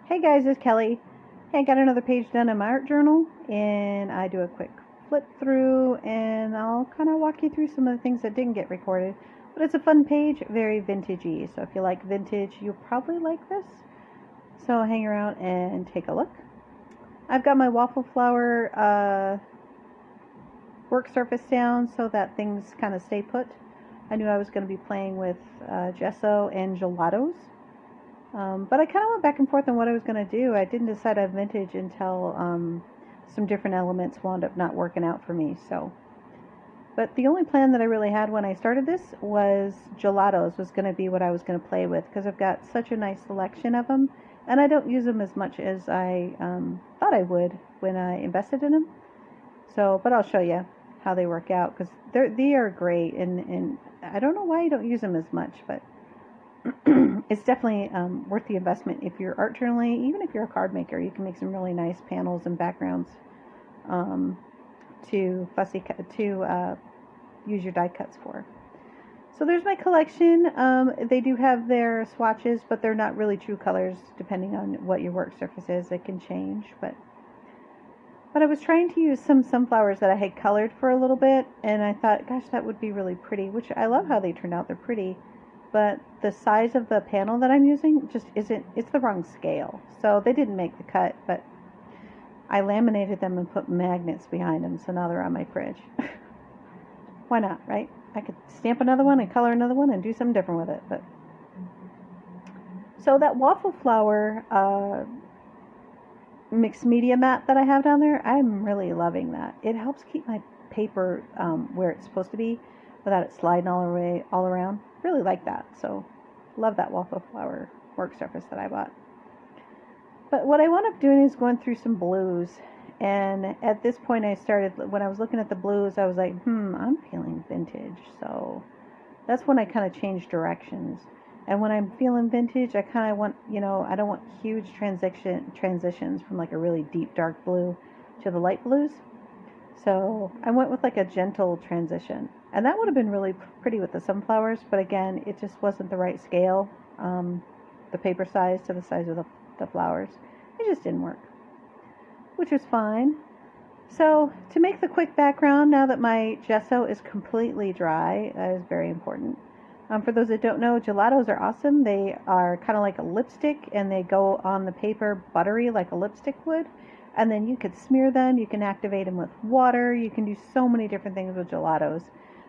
Hey guys, it's Kelly. Hey, I got another page done in my art journal, and I do a quick flip through, and I'll kind of walk you through some of the things that didn't get recorded. But it's a fun page, very vintagey. So if you like vintage, you'll probably like this. So hang around and take a look. I've got my waffle flower work surface down so that things kind of stay put. I knew I was going to be playing with gesso and gelatos. But I kind of went back and forth on what I was going to do. I didn't decide on vintage until some different elements wound up not working out for me. But the only plan that I really had when I started this was gelatos was going to be what I was going to play with because I've got such a nice selection of them, and I don't use them as much as I thought I would when I invested in them. But I'll show you how they work out because they are great, and I don't know why I don't use them as much, but it's definitely worth the investment if you're art journaling. Even if you're a card maker, you can make some really nice panels and backgrounds um, to use your die cuts for. So there's my collection. They do have their swatches, but they're not really true colors. Depending on what your work surface is, it can change. But I was trying to use some sunflowers that I had colored for a little bit, and I thought, gosh, that would be really pretty. Which I love how they turned out. They're pretty. But the size of the panel that I'm using just isn't, it's the wrong scale. So they didn't make the cut, but I laminated them and put magnets behind them, so now they're on my fridge. Why not, right? I could stamp another one and color another one and do something different with it. But so that waffle flower mixed media mat that I have down there, I'm really loving that. It helps keep my paper where it's supposed to be without it sliding all around. Really like that. So love that waffle flower work surface that I bought. But what I wound up doing is going through some blues. And at this point when I was looking at the blues, I was like, I'm feeling vintage. So that's when I kind of changed directions. And when I'm feeling vintage, I kind of want, I don't want huge transitions from like a really deep dark blue to the light blues. So I went with like a gentle transition. And that would have been really pretty with the sunflowers, but again, it just wasn't the right scale. The paper size to the size of the flowers. It just didn't work, which was fine. So to make the quick background, now that my gesso is completely dry, that is very important. For those that don't know, gelatos are awesome. They are kind of like a lipstick, and they go on the paper buttery like a lipstick would. And then you could smear them. You can activate them with water. You can do so many different things with gelatos.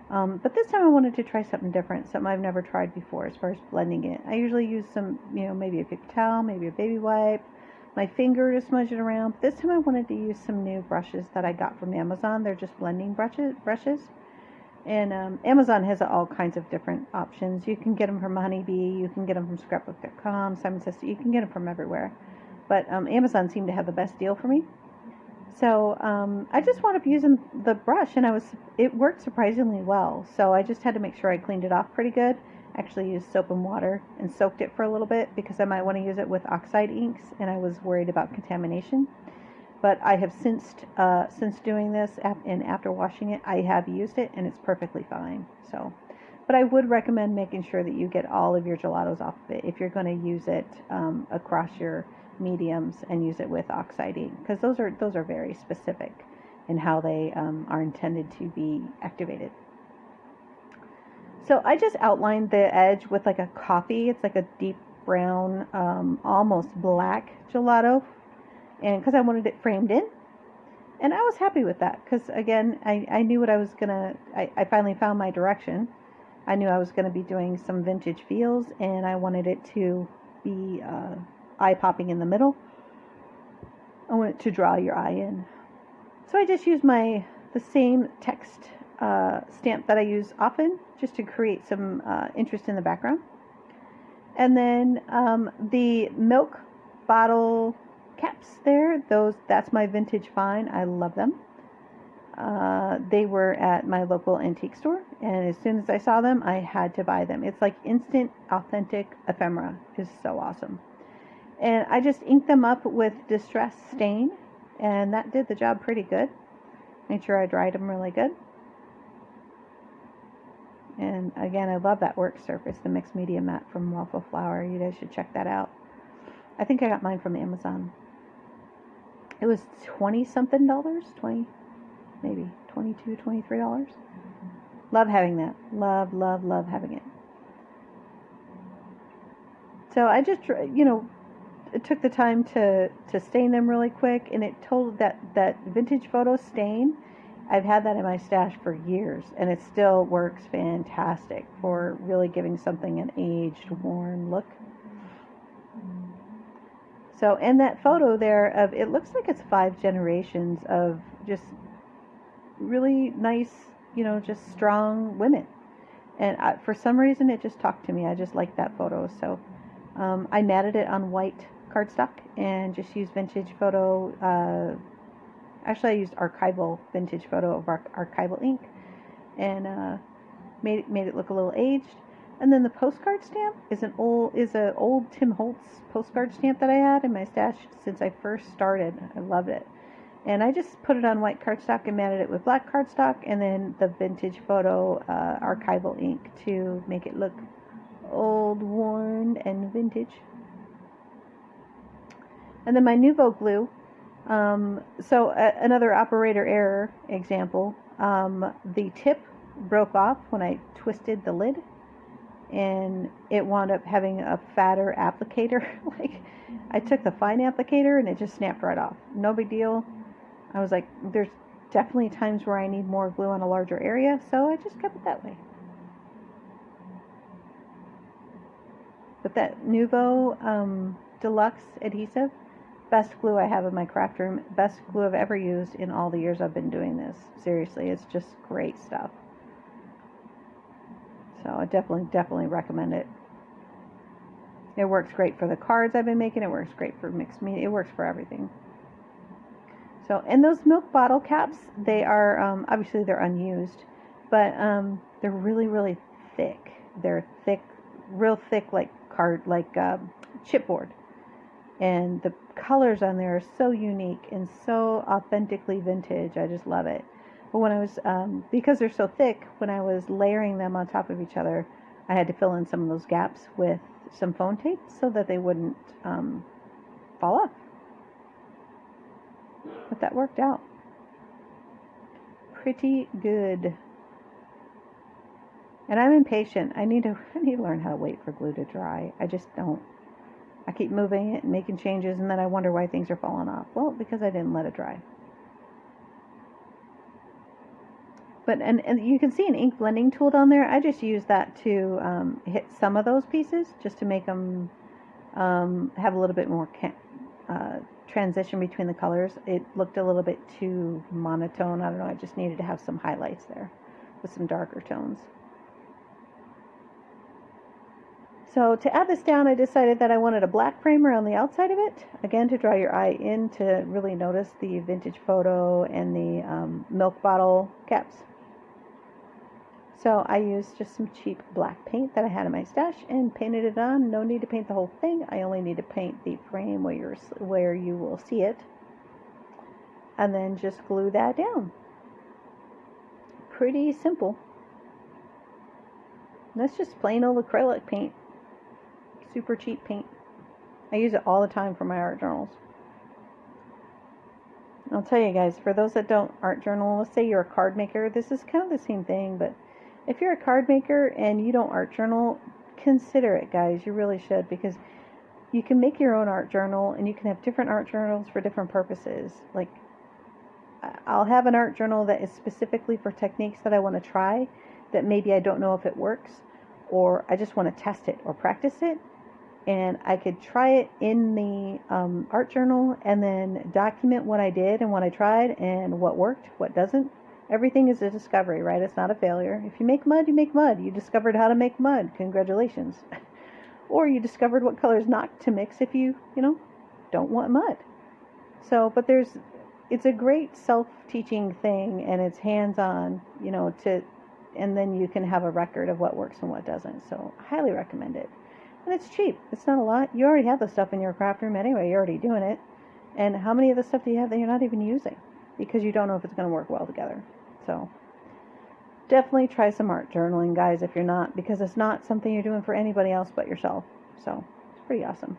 But this time I wanted to try something different, something I've never tried before as far as blending it. I usually use some, maybe a paper towel, maybe a baby wipe, my finger to smudge it around. But this time I wanted to use some new brushes that I got from Amazon. They're just blending brushes. And Amazon has all kinds of different options. You can get them from Honeybee, you can get them from scrapbook.com, Simon Says, you can get them from everywhere. But Amazon seemed to have the best deal for me. So I just wound up using the brush, and it worked surprisingly well. So I just had to make sure I cleaned it off pretty good. Actually used soap and water and soaked it for a little bit because I might want to use it with oxide inks, and I was worried about contamination. But I have since doing this and after washing it, I have used it, and it's perfectly fine. But I would recommend making sure that you get all of your gelatos off of it if you're going to use it across your mediums and use it with oxide ink, because those are very specific in how they are intended to be activated. So I just outlined the edge with like a coffee. It's like a deep brown, almost black gelato, and because I wanted it framed in. And I was happy with that because, again, I knew what I was going to, I finally found my direction. I knew I was going to be doing some vintage feels, and I wanted it to be eye-popping in the middle. I want it to draw your eye in. So I just used the same text stamp that I use often just to create some interest in the background. And then the milk bottle caps there, that's my vintage find. I love them. They were at my local antique store, and as soon as I saw them, I had to buy them. It's like instant, authentic ephemera. It's so awesome. And I just inked them up with Distress Stain, and that did the job pretty good. Made sure I dried them really good. And again, I love that work surface, the mixed media mat from Waffle Flower. You guys should check that out. I think I got mine from Amazon. It was 20 something dollars, 20, maybe 22, $23. Love having that. Love, love, love having it. So I just, it took the time to stain them really quick, and it told that vintage photo stain. I've had that in my stash for years, and it still works fantastic for really giving something an aged, worn look. So, and that photo there of, it looks like it's 5 generations of just really nice, just strong women. And for some reason, it just talked to me. I just liked that photo. So I matted it on white cardstock and just used vintage photo. Actually, I used archival vintage photo of archival ink, and made it look a little aged. And then the postcard stamp is an old Tim Holtz postcard stamp that I had in my stash since I first started. I loved it. And I just put it on white cardstock and matted it with black cardstock, and then the vintage photo archival ink to make it look old, worn, and vintage. And then my Nuvo glue. Another operator error example. The tip broke off when I twisted the lid, and it wound up having a fatter applicator. Like, I took the fine applicator and it just snapped right off. No big deal. I was like, there's definitely times where I need more glue on a larger area, so I just kept it that way. But that Nuvo Deluxe adhesive, best glue I have in my craft room, best glue I've ever used in all the years I've been doing this. Seriously, it's just great stuff. So I definitely recommend it. It works great for the cards I've been making. It works great for mixed media. It works for everything. So, and those milk bottle caps, they are, obviously they're unused, but they're really, really thick. They're thick, real thick, like chipboard. And the colors on there are so unique and so authentically vintage. I just love it. But when I was, because they're so thick, when I was layering them on top of each other, I had to fill in some of those gaps with some phone tape so that they wouldn't fall off. But that worked out pretty good. And I'm impatient. I need to learn how to wait for glue to dry. I just don't. I keep moving it and making changes, and then I wonder why things are falling off. Well, because I didn't let it dry. But and you can see an ink blending tool down there. I just use that to hit some of those pieces just to make them have a little bit more transition between the colors. It looked a little bit too monotone. I don't know. I just needed to have some highlights there with some darker tones. So to add this down, I decided that I wanted a black primer on the outside of it, again, to draw your eye in to really notice the vintage photo and the milk bottle caps. So I used just some cheap black paint that I had in my stash and painted it on. No need to paint the whole thing. I only need to paint the frame where you will see it. And then just glue that down. Pretty simple. And that's just plain old acrylic paint. Super cheap paint. I use it all the time for my art journals. I'll tell you guys, for those that don't art journal, let's say you're a card maker, this is kind of the same thing, but if you're a card maker and you don't art journal, consider it, guys. You really should, because you can make your own art journal and you can have different art journals for different purposes. Like, I'll have an art journal that is specifically for techniques that I want to try that maybe I don't know if it works, or I just want to test it or practice it. And I could try it in the art journal and then document what I did and what I tried and what worked, what doesn't. Everything is a discovery, right? It's not a failure. If you make mud, you make mud. You discovered how to make mud. Congratulations. Or you discovered what colors not to mix if you don't want mud. So, but it's a great self-teaching thing, and it's hands-on, and then you can have a record of what works and what doesn't. So I highly recommend it. And it's cheap. It's not a lot. You already have the stuff in your craft room anyway. You're already doing it. And how many of the stuff do you have that you're not even using? Because you don't know if it's going to work well together. So definitely try some art journaling, guys, if you're not. Because it's not something you're doing for anybody else but yourself. So it's pretty awesome.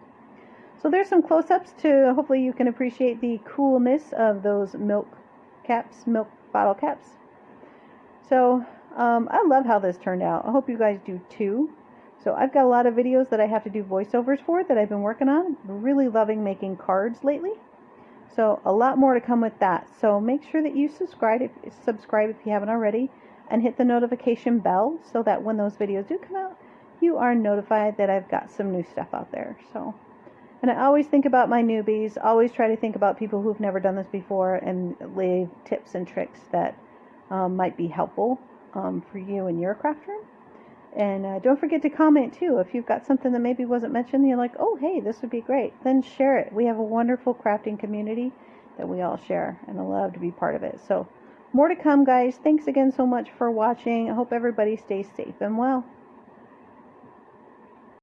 So there's some close-ups to hopefully you can appreciate the coolness of those milk bottle caps. So I love how this turned out. I hope you guys do too. So I've got a lot of videos that I have to do voiceovers for that I've been working on. I'm really loving making cards lately. So a lot more to come with that. So make sure that you subscribe if you haven't already, and hit the notification bell so that when those videos do come out, you are notified that I've got some new stuff out there. So, and I always think about my newbies, always try to think about people who've never done this before and leave tips and tricks that might be helpful for you in your craft room. And don't forget to comment too. If you've got something that maybe wasn't mentioned and you're like, oh, hey, this would be great, then share it. We have a wonderful crafting community that we all share, and I love to be part of it. So more to come, guys. Thanks again so much for watching. I hope everybody stays safe and well.